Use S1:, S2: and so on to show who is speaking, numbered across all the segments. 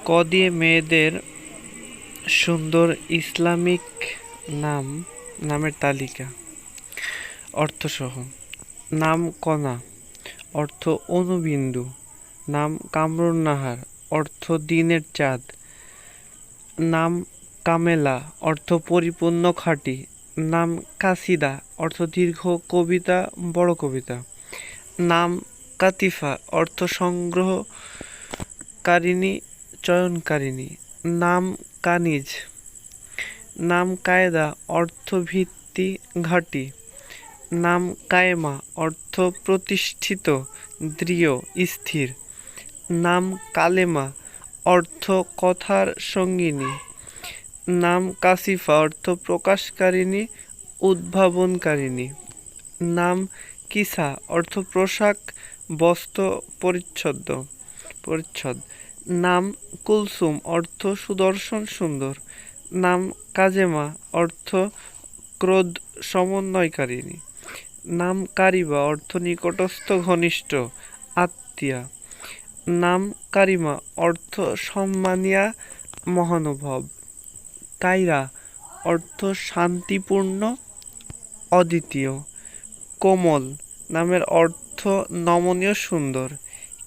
S1: ক দিয়ে মেয়েদের সুন্দর ইসলামিক নামের তালিকা অর্থসহ। নাম কণা, অর্থ অনুবিন্দু। নাম কামরুন নাহার, অর্থ দিনের চাঁদ। নাম কামেলা, অর্থ পরিপূর্ণ খাঁটি। নাম কাসিদা, অর্থ দীর্ঘ কবিতা, বড় কবিতা। নাম কাতিফা, অর্থ সংগ্রহকারিণী, চয়নকারিণী। নাম কানিজ। নাম কায়দা, অর্থ ভিত্তি, ঘাঁটি। নাম কায়েমা, অর্থ প্রতিষ্ঠিত, দৃঢ়, স্থির। নাম কালেমা, অর্থ কথার সঙ্গিনী। নাম কাশিফা, অর্থ প্রকাশকারিণী, উদ্ভাবনকারিণী। নাম কিসা, অর্থ পোশাক, বস্ত্র, পরিচ্ছদ। নাম কুলসুম, অর্থ সুদর্শন, সুন্দর। নাম কাজেমা, অর্থ ক্রোধ সমন্বয়কারিণী। নাম কারিবা, অর্থ নিকটস্থ, ঘনিষ্ঠ, আত্মীয়া। নাম কারিমা, অর্থ সম্মানিয়া, মহানুভব। কায়রা, অর্থ শান্তিপূর্ণ, অদ্বিতীয়। কোমল নামের অর্থ নমনীয়, সুন্দর।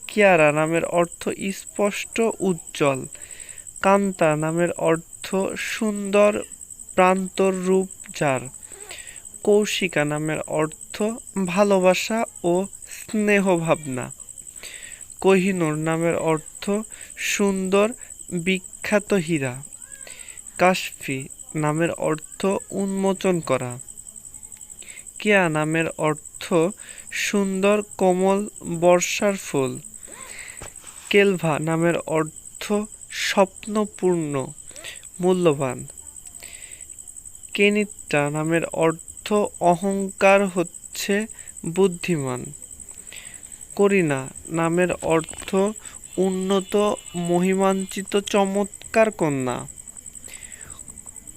S1: কিয়ারা নামের অর্থ স্পষ্ট, উজ্জ্বল। কান্তা নামের অর্থ সুন্দর, প্রান্তর রূপ যার। কৌশিকা নামের অর্থ ভালোবাসা ও স্নেহ ভাবনা। কোহিনূর নামের অর্থ সুন্দর, বিখ্যাত হীরা। কাশফি নামের অর্থ উন্মোচন করা। কিয়া নামের অর্থ সুন্দর, কোমল, বর্ষার ফুল। কেলভা নামের অর্থ স্বপ্নপূর্ণ, মূল্যবান। কেনিত্রা নামের অর্থ অহংকার হচ্ছে বুদ্ধিমান। করিনা নামের অর্থ উন্নত, মহিমান্বিত, চমৎকার কন্যা।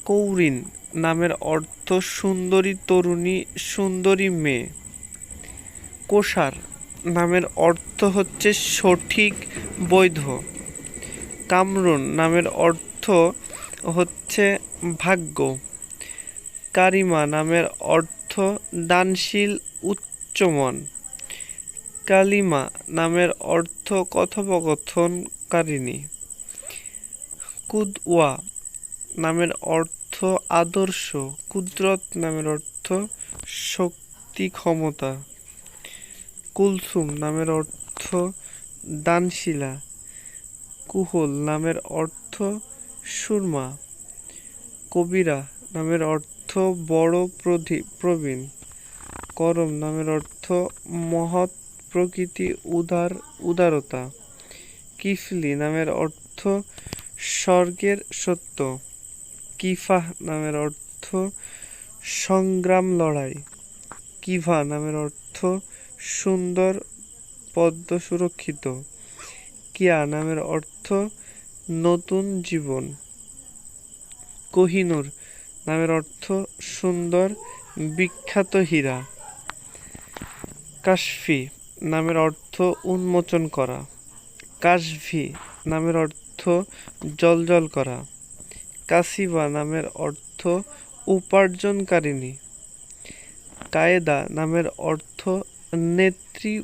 S1: কৌরিন নামের অর্থ সুন্দরী তরুণী, সুন্দরী মেয়ে। কোষার নামের অর্থ হচ্ছে সঠিক, বৈধ। কামরুন নামের অর্থ হচ্ছে ভাগ্য। কারিমা নামের অর্থ দানশীল, উচ্চমন। কালিমা নামের অর্থ কথোপকথনকারিণী। কুদওয়া নামের অর্থ আদর্শ। কুদরত নামের অর্থ শক্তি, ক্ষমতা। কুলসুম নামের অর্থ দানশীলা। কুহল নামের অর্থ সুরমা। কবিরা নামের অর্থ বড়, প্রবীণ। করম নামের অর্থ মহৎ, প্রকৃতি, উদারতা। কিফলি নামের অর্থ স্বর্গের সত্য। কিফাহ নামের অর্থ সংগ্রাম, লড়াই। কিভা নামের অর্থ সুন্দর, পদ্ম সুরক্ষিত। কিয়া নামের অর্থ নতুন জীবন। কোহিনূর নামের অর্থ সুন্দর, বিখ্যাত হীরা। কাশফি নামের অর্থ উন্মোচন করা। কাশভি নামের অর্থ জ্বলজ্বল করা। কাসিবা নামের অর্থ উপার্জনকারিণী। কায়েদা নামের অর্থ নেত্রী,